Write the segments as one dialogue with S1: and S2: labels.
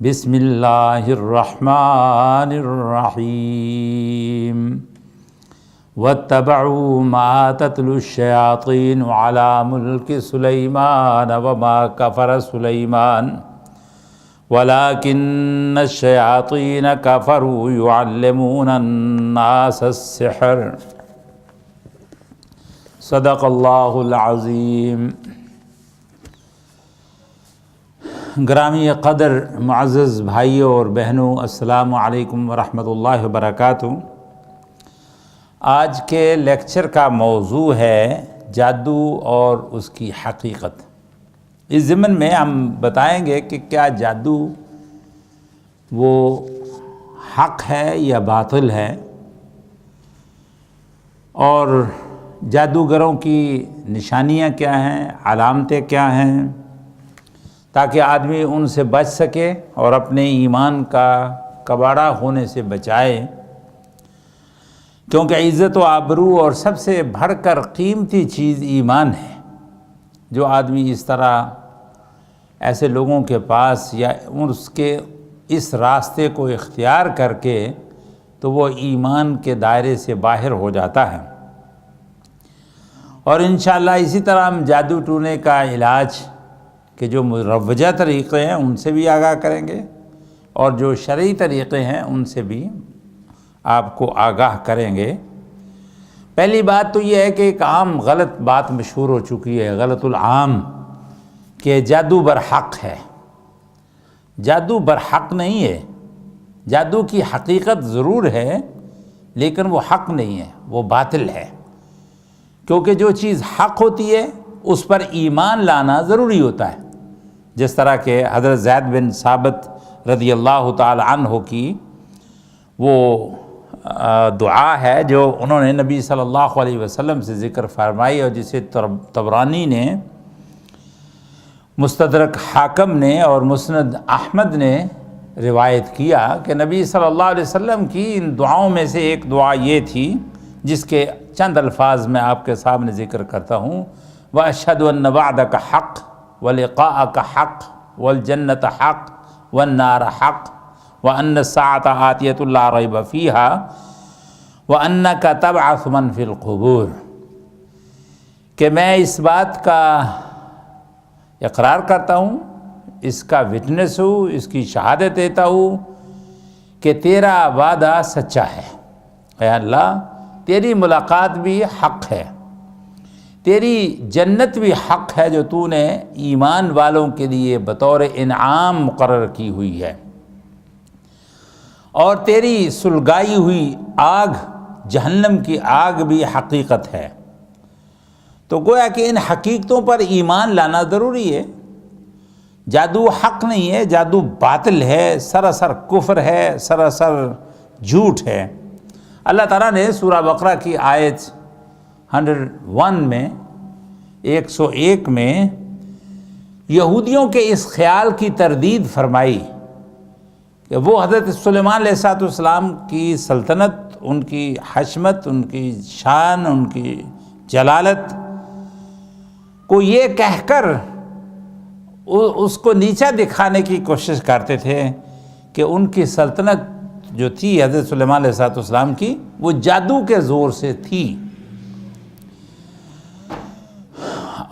S1: بسم اللہ الرحمن الرحیم واتبعوا ما تتلو الشیاطین علی ملک سلیمان وما کفر سلیمان ولكن الشیاطین کفروا یعلمون الناس السحر صدق اللہ العظیم۔ گرامی قدر معزز بھائیوں اور بہنوں، السلام علیکم ورحمۃ اللہ وبرکاتہ۔ آج کے لیکچر کا موضوع ہے جادو اور اس کی حقیقت۔ اس ضمن میں ہم بتائیں گے کہ کیا جادو وہ حق ہے یا باطل ہے، اور جادوگروں کی نشانیاں کیا ہیں، علامتیں کیا ہیں، تاکہ آدمی ان سے بچ سکے اور اپنے ایمان کا کباڑہ ہونے سے بچائے، کیونکہ عزت و آبرو اور سب سے بڑھ کر قیمتی چیز ایمان ہے۔ جو آدمی اس طرح ایسے لوگوں کے پاس یا اس کے اس راستے کو اختیار کر کے، تو وہ ایمان کے دائرے سے باہر ہو جاتا ہے۔ اور انشاءاللہ اسی طرح ہم جادو ٹونے کا علاج کہ جو مروجہ طریقے ہیں ان سے بھی آگاہ کریں گے، اور جو شرعی طریقے ہیں ان سے بھی آپ کو آگاہ کریں گے۔ پہلی بات تو یہ ہے کہ ایک عام غلط بات مشہور ہو چکی ہے، غلط العام، کہ جادو برحق ہے۔ جادو برحق نہیں ہے، جادو کی حقیقت ضرور ہے لیکن وہ حق نہیں ہے، وہ باطل ہے۔ کیونکہ جو چیز حق ہوتی ہے اس پر ایمان لانا ضروری ہوتا ہے، جس طرح کہ حضرت زید بن ثابت رضی اللہ تعالی عنہ کی وہ دعا ہے جو انہوں نے نبی صلی اللہ علیہ وسلم سے ذکر فرمائی، اور جسے طبرانی نے، مستدرک حاکم نے اور مسند احمد نے روایت کیا کہ نبی صلی اللہ علیہ وسلم کی ان دعاؤں میں سے ایک دعا یہ تھی، جس کے چند الفاظ میں آپ کے سامنے ذکر کرتا ہوں: وَأَشْهَدُ أَنَّ وَعْدَكَ حَقٌّ وَلِقَاءَكَ حَقٌّ وَالْجَنَّةَ حَقٌّ وَالنَّارَ حَقٌّ وَأَنَّ السَّاعَةَ آتِيَةٌ لَا رَيْبَ فِيهَا وَأَنَّكَ تَبْعَثُ مَنْ فِي الْقُبُورِ، کہ میں اس بات کا اقرار کرتا ہوں، اس کا وٹنس ہوں، اس کی شہادت دیتا ہوں کہ تیرا وعدہ سچا ہے۔ اے اللہ، تیری ملاقات بھی حق ہے، تیری جنت بھی حق ہے جو تو نے ایمان والوں کے لیے بطور انعام مقرر کی ہوئی ہے، اور تیری سلگائی ہوئی آگ، جہنم کی آگ بھی حقیقت ہے۔ تو گویا کہ ان حقیقتوں پر ایمان لانا ضروری ہے۔ جادو حق نہیں ہے، جادو باطل ہے، سراسر کفر ہے، سراسر جھوٹ ہے۔ اللہ تعالیٰ نے سورہ بقرہ کی آیت 101 میں 101 میں یہودیوں کے اس خیال کی تردید فرمائی کہ وہ حضرت سلیمان علیہ السلام کی سلطنت، ان کی حشمت، ان کی شان، ان کی جلالت کو یہ کہہ کر اس کو نیچا دکھانے کی کوشش کرتے تھے کہ ان کی سلطنت جو تھی حضرت سلیمان علیہ السلام کی، وہ جادو کے زور سے تھی۔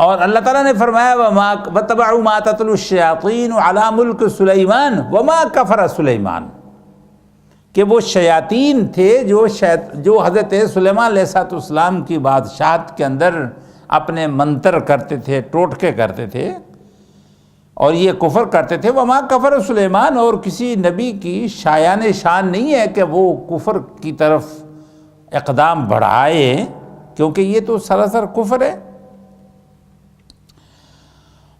S1: اور اللہ تعالیٰ نے فرمایا وَاتَّبَعُوا مَا تَتْلُو الشَّيَاطِينُ عَلَى مُلْكِ سُلَيْمَانَ وَمَا كَفَرَ سُلَيْمَانُ، کہ وہ شیاطین تھے جو حضرت سلیمان علیہ السلام کی بادشاہت کے اندر اپنے منتر کرتے تھے، ٹوٹکے کرتے تھے، اور یہ کفر کرتے تھے۔ وما کفر سلیمان، اور کسی نبی کی شایان شان نہیں ہے کہ وہ کفر کی طرف اقدام بڑھائے، کیونکہ یہ تو سراسر کفر ہے۔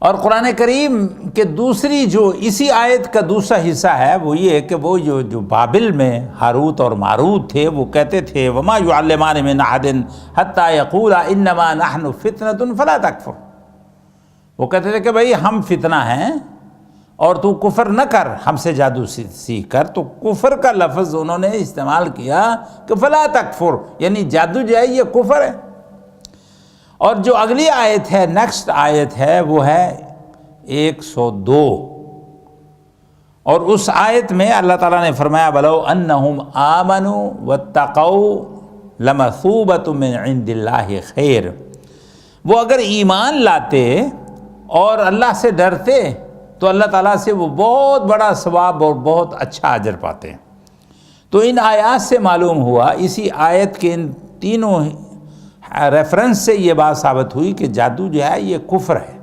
S1: اور قرآن کریم کے دوسری جو اسی آیت کا دوسرا حصہ ہے وہ یہ کہ وہ جو بابل میں ہاروت اور ماروت تھے، وہ کہتے تھے وما يعلمان من احد حتى يقولا انما نحن فتنة فلا تکفر، وہ کہتے تھے کہ بھئی ہم فتنہ ہیں اور تو کفر نہ کر، ہم سے جادو سیکھ کر۔ تو کفر کا لفظ انہوں نے استعمال کیا کہ فلا تکفر، یعنی جادو جو ہے یہ کفر ہے۔ اور جو اگلی آیت ہے، نیکسٹ آیت ہے، وہ ہے 102، اور اس آیت میں اللہ تعالیٰ نے فرمایا وَلَوْ أَنَّهُمْ آمَنُوا وَاتَّقَوْا لَمَثُوبَةٌ مِّنْ عِنْدِ اللَّهِ خَيْرٌ، وہ اگر ایمان لاتے اور اللہ سے ڈرتے تو اللہ تعالیٰ سے وہ بہت بڑا ثواب اور بہت اچھا اجر پاتے ہیں۔ تو ان آیات سے معلوم ہوا، اسی آیت کے ان تینوں ریفرنس سے یہ بات ثابت ہوئی کہ جادو جو ہے یہ کفر ہے۔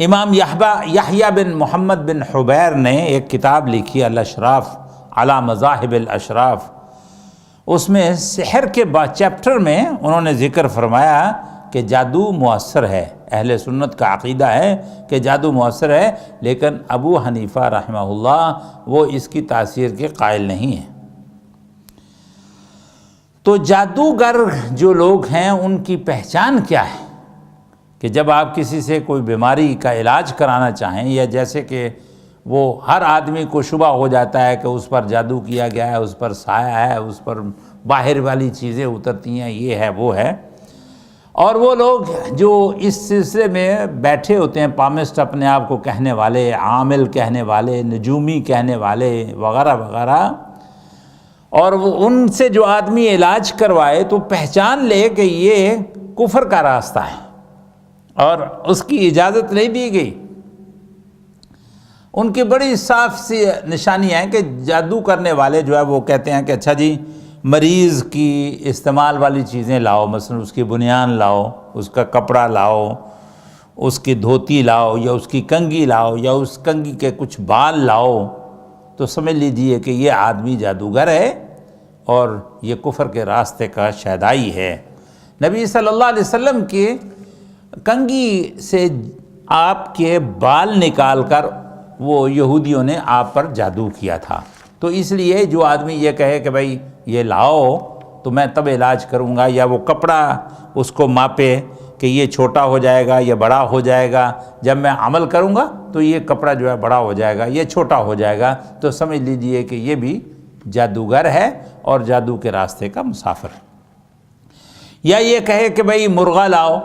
S1: امام یحییٰ بن محمد بن حبیر نے ایک کتاب لکھی الاشراف علی مذاہب الاشراف، اس میں سحر کے چیپٹر میں انہوں نے ذکر فرمایا کہ جادو مؤثر ہے، اہل سنت کا عقیدہ ہے کہ جادو مؤثر ہے، لیکن ابو حنیفہ رحمہ اللہ وہ اس کی تاثیر کے قائل نہیں ہیں۔ تو جادوگر جو لوگ ہیں ان کی پہچان کیا ہے کہ جب آپ کسی سے کوئی بیماری کا علاج کرانا چاہیں، یا جیسے کہ وہ ہر آدمی کو شبہ ہو جاتا ہے کہ اس پر جادو کیا گیا ہے، اس پر سایہ ہے، اس پر باہر والی چیزیں اترتی ہیں، یہ ہے وہ ہے، اور وہ لوگ جو اس سلسلے میں بیٹھے ہوتے ہیں، پامسٹ اپنے آپ کو کہنے والے، عامل کہنے والے، نجومی کہنے والے وغیرہ وغیرہ، اور وہ ان سے جو آدمی علاج کروائے تو پہچان لے کہ یہ کفر کا راستہ ہے اور اس کی اجازت نہیں دی گئی۔ ان کی بڑی صاف سی نشانیاں ہیں کہ جادو کرنے والے جو ہے وہ کہتے ہیں کہ اچھا جی مریض کی استعمال والی چیزیں لاؤ، مثلا اس کی بنیان لاؤ، اس کا کپڑا لاؤ، اس کی دھوتی لاؤ، یا اس کی کنگھی لاؤ، یا اس کنگھی کے کچھ بال لاؤ، تو سمجھ لیجئے کہ یہ آدمی جادوگر ہے اور یہ کفر کے راستے کا شیدائی ہے۔ نبی صلی اللہ علیہ وسلم کی کنگھی سے آپ کے بال نکال کر وہ یہودیوں نے آپ پر جادو کیا تھا۔ تو اس لیے جو آدمی یہ کہے کہ بھائی یہ لاؤ تو میں تب علاج کروں گا، یا وہ کپڑا اس کو ماپے کہ یہ چھوٹا ہو جائے گا یا بڑا ہو جائے گا، جب میں عمل کروں گا تو یہ کپڑا جو ہے بڑا ہو جائے گا، یہ چھوٹا ہو جائے گا، تو سمجھ لیجئے کہ یہ بھی جادوگر ہے اور جادو کے راستے کا مسافر ہے۔ یا یہ کہے کہ بھائی مرغا لاؤ،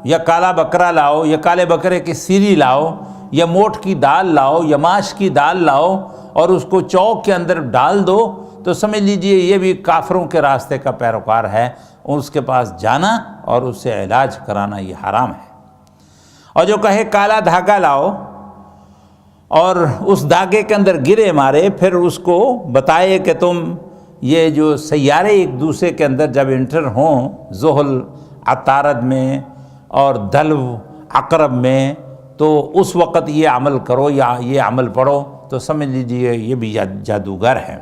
S1: یا کالا بکرا لاؤ، یا کالے بکرے کی سیری لاؤ، یا موٹ کی دال لاؤ، یا ماش کی دال لاؤ، اور اس کو چوک کے اندر ڈال دو، تو سمجھ لیجئے یہ بھی کافروں کے راستے کا پیروکار ہے، اس کے پاس جانا اور اس سے علاج کرانا یہ حرام ہے۔ اور جو کہے کالا دھاگا لاؤ اور اس دھاگے کے اندر گرے مارے، پھر اس کو بتائے کہ تم یہ جو سیارے ایک دوسرے کے اندر جب انٹر ہوں، زحل عطارد میں اور دلو عقرب میں، تو اس وقت یہ عمل کرو یا یہ عمل پڑھو، تو سمجھ لیجئے یہ بھی جادوگر ہے۔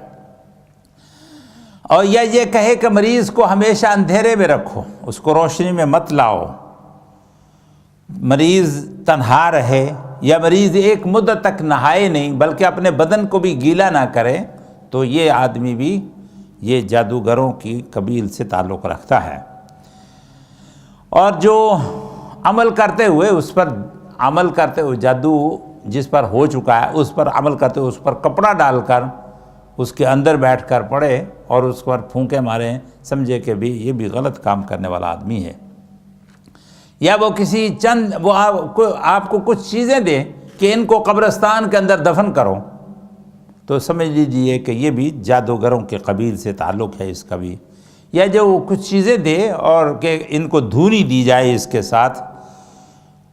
S1: اور یا یہ کہے کہ مریض کو ہمیشہ اندھیرے میں رکھو، اس کو روشنی میں مت لاؤ، مریض تنہا رہے، یا مریض ایک مدت تک نہائے نہیں بلکہ اپنے بدن کو بھی گیلا نہ کرے، تو یہ آدمی بھی یہ جادوگروں کی قبیل سے تعلق رکھتا ہے۔ اور جو عمل کرتے ہوئے اس پر عمل کرتے ہوئے جادو جس پر ہو چکا ہے اس پر عمل کرتے ہوئے اس پر کپڑا ڈال کر اس کے اندر بیٹھ کر پڑے اور اس پر پھونکے مارے، سمجھے کہ بھی یہ بھی غلط کام کرنے والا آدمی ہے۔ یا وہ کسی چند وہ آپ کو کچھ چیزیں دے کہ ان کو قبرستان کے اندر دفن کرو، تو سمجھ لیجئے کہ یہ بھی جادوگروں کے قبیل سے تعلق ہے اس کا بھی۔ یا جو کچھ چیزیں دے اور کہ ان کو دھونی دی جائے اس کے ساتھ،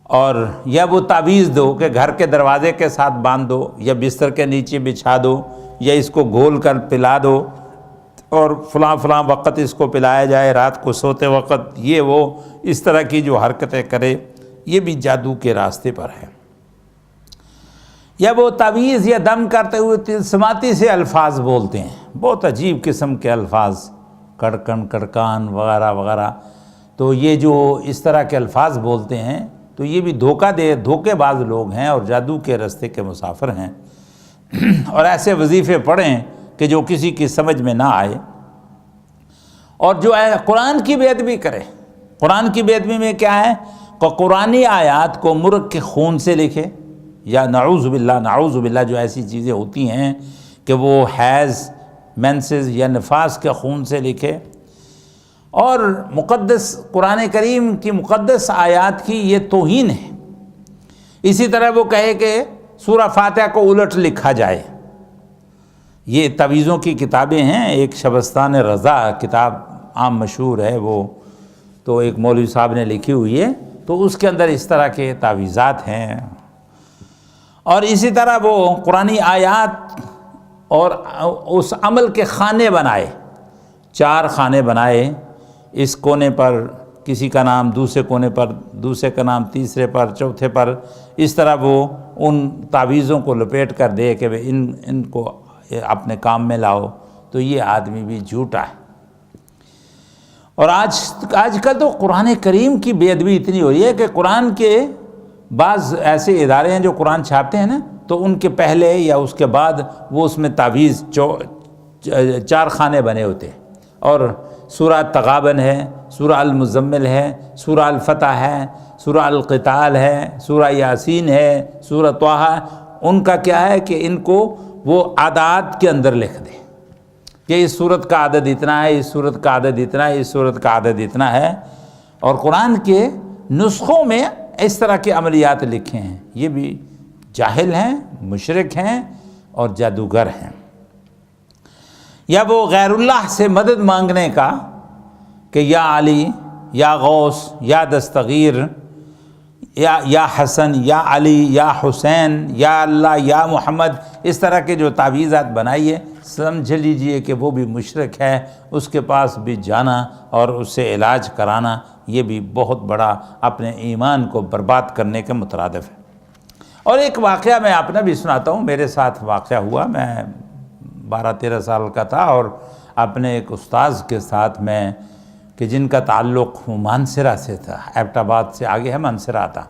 S1: اور یا وہ تعویذ دو کہ گھر کے دروازے کے ساتھ باندھ دو، یا بستر کے نیچے بچھا دو، یا اس کو گھول کر پلا دو، اور فلاں فلاں وقت اس کو پلایا جائے، رات کو سوتے وقت، یہ وہ اس طرح کی جو حرکتیں کرے، یہ بھی جادو کے راستے پر ہے۔ یا وہ تعویذ یا دم کرتے ہوئے تلسماتی سے الفاظ بولتے ہیں، بہت عجیب قسم کے الفاظ، کڑکن کڑکان وغیرہ وغیرہ، تو یہ جو اس طرح کے الفاظ بولتے ہیں تو یہ بھی دھوکے باز لوگ ہیں اور جادو کے راستے کے مسافر ہیں، اور ایسے وظیفے پڑھیں کہ جو کسی کی سمجھ میں نہ آئے، اور جو قرآن کی بے ادبی کرے۔ قرآن کی بے ادبی میں کیا ہے کہ قرآنی آیات کو مرغ کے خون سے لکھے، یا نعوذ باللہ جو ایسی چیزیں ہوتی ہیں کہ وہ حیض، مینسز یا نفاس کے خون سے لکھے، اور مقدس قرآن کریم کی مقدس آیات کی یہ توہین ہے۔ اسی طرح وہ کہے کہ سورہ فاتحہ کو الٹ لکھا جائے۔ یہ تعویذوں کی کتابیں ہیں، ایک شبستان رضا کتاب عام مشہور ہے، وہ تو ایک مولوی صاحب نے لکھی ہوئی ہے، تو اس کے اندر اس طرح کے تعویذات ہیں۔ اور اسی طرح وہ قرآنی آیات اور اس عمل کے خانے بنائے، 4 خانے بنائے، اس کونے پر کسی کا نام، دوسرے کونے پر دوسرے کا نام، تیسرے پر، چوتھے پر، اس طرح وہ ان تعویذوں کو لپیٹ کر دے کہ ان کو اپنے کام میں لاؤ، تو یہ آدمی بھی جھوٹا ہے۔ اور آج کل تو قرآن کریم کی بے ادبی اتنی ہو رہی ہے کہ قرآن کے بعض ایسے ادارے ہیں جو قرآن چھاپتے ہیں نا، تو ان کے پہلے یا اس کے بعد وہ اس میں تعویذ 4 خانے بنے ہوتے ہیں، اور سورہ تغابن ہے، سورہ المزمل ہے، سورہ الفتح ہے، سورہ القتال ہے، سورہ یاسین ہے، سورہ طٰہٰ، ان کا کیا ہے کہ ان کو وہ اعداد کے اندر لکھ دیں کہ اس سورت کا عدد اتنا ہے، اس سورت کا عدد اتنا ہے، اس سورت کا عدد اتنا ہے، اور قرآن کے نسخوں میں اس طرح کے عملیات لکھے ہیں۔ یہ بھی جاہل ہیں، مشرک ہیں اور جادوگر ہیں۔ یا وہ غیر اللہ سے مدد مانگنے کا کہ یا علی، یا غوث، یا دستغیر، یا حسن، یا علی، یا حسین، یا اللہ، یا محمد، اس طرح کے جو تعویذات بنائیے، سمجھ لیجئے کہ وہ بھی مشرک ہے۔ اس کے پاس بھی جانا اور اس سے علاج کرانا، یہ بھی بہت بڑا اپنے ایمان کو برباد کرنے کے مترادف ہے۔ اور ایک واقعہ میں آپ نے بھی سناتا ہوں، میرے ساتھ واقعہ ہوا، میں 12-13 سال کا تھا، اور اپنے ایک استاذ کے ساتھ میں کہ جن کا تعلق مانسرہ سے تھا، ایبٹ آباد سے آگے ہے مانسرہ تھا،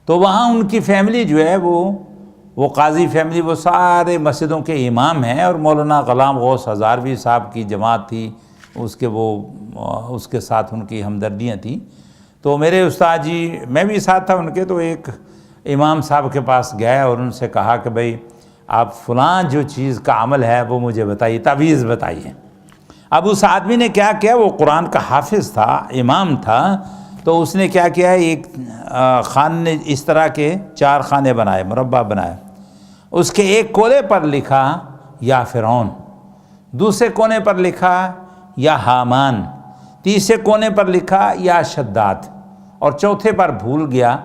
S1: تو وہاں ان کی فیملی جو ہے وہ قاضی فیملی، وہ سارے مسجدوں کے امام ہیں، اور مولانا غلام غوث ہزاروی صاحب کی جماعت تھی، اس کے ساتھ ان کی ہمدردیاں تھیں۔ تو میرے استاد جی، میں بھی ساتھ تھا ان کے، تو ایک امام صاحب کے پاس گئے اور ان سے کہا کہ بھئی آپ فلاں جو چیز کا عمل ہے وہ مجھے بتائیے، تعویذ بتائیے۔ اب اس آدمی نے کیا کیا، وہ قرآن کا حافظ تھا، امام تھا، تو اس نے کیا کیا، ایک خان نے اس طرح کے 4 خانے بنائے، مربع بنائے، اس کے ایک کونے پر لکھا یا فرعون، دوسرے کونے پر لکھا یا حامان، تیسرے کونے پر لکھا یا شداد، اور چوتھے پر بھول گیا۔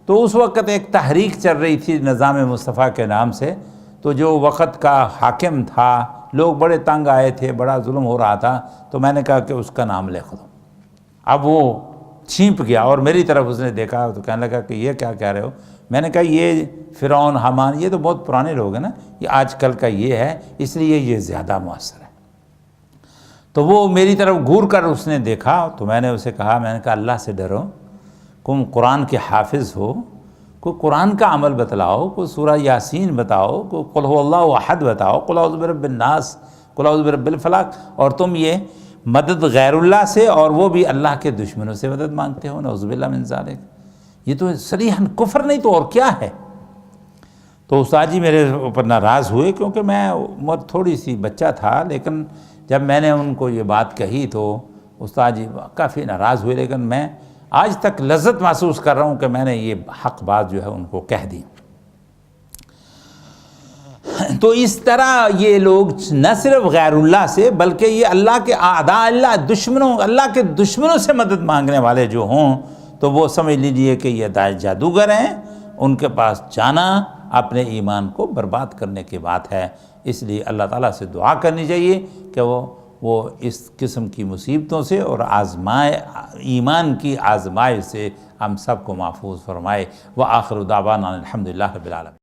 S1: تو اس وقت ایک تحریک چل رہی تھی نظام مصطفیٰ کے نام سے، تو جو وقت کا حاکم تھا، لوگ بڑے تنگ آئے تھے، بڑا ظلم ہو رہا تھا، تو میں نے کہا کہ اس کا نام لکھ دو۔ اب وہ چھینپ گیا اور میری طرف اس نے دیکھا تو کہنے لگا کہ یہ کیا کہہ رہے ہو؟ میں نے کہا یہ فرعون، حامان، یہ تو بہت پرانے لوگ ہیں نا، یہ آج کل کا یہ ہے، اس لیے یہ زیادہ مؤثر ہے۔ تو وہ میری طرف گھور کر اس نے دیکھا، تو میں نے اسے کہا، میں نے کہا اللہ سے ڈرو، تم قرآن کے حافظ ہو، کوئی قرآن کا عمل بتلاؤ، کوئی سورہ یاسین بتاؤ، کوئی قل هو اللہ احد بتاؤ، قل اعوذ برب الناس، قل اعوذ برب الفلق، اور تم یہ مدد غیر اللہ سے اور وہ بھی اللہ کے دشمنوں سے مدد مانگتے ہو، نعوذ باللہ من ذالک، یہ تو صریحاً کفر نہیں تو اور کیا ہے؟ تو استاد جی میرے اوپر ناراض ہوئے، کیونکہ میں تھوڑی سی بچہ تھا، لیکن جب میں نے ان کو یہ بات کہی تو استاد جی کافی ناراض ہوئے، لیکن میں آج تک لذت محسوس کر رہا ہوں کہ میں نے یہ حق بات جو ہے ان کو کہہ دی۔ تو اس طرح یہ لوگ نہ صرف غیر اللہ سے بلکہ یہ اللہ کے اعداء اللہ، دشمنوں، اللہ کے دشمنوں سے مدد مانگنے والے جو ہوں تو وہ سمجھ لیجئے کہ یہ جادوگر ہیں، ان کے پاس جانا اپنے ایمان کو برباد کرنے کی بات ہے۔ اس لیے اللہ تعالیٰ سے دعا کرنی چاہیے کہ وہ اس قسم کی مصیبتوں سے اور ایمان کی آزمائش سے ہم سب کو محفوظ فرمائے۔ وآخر دعوانا الحمدللہ رب العالمین۔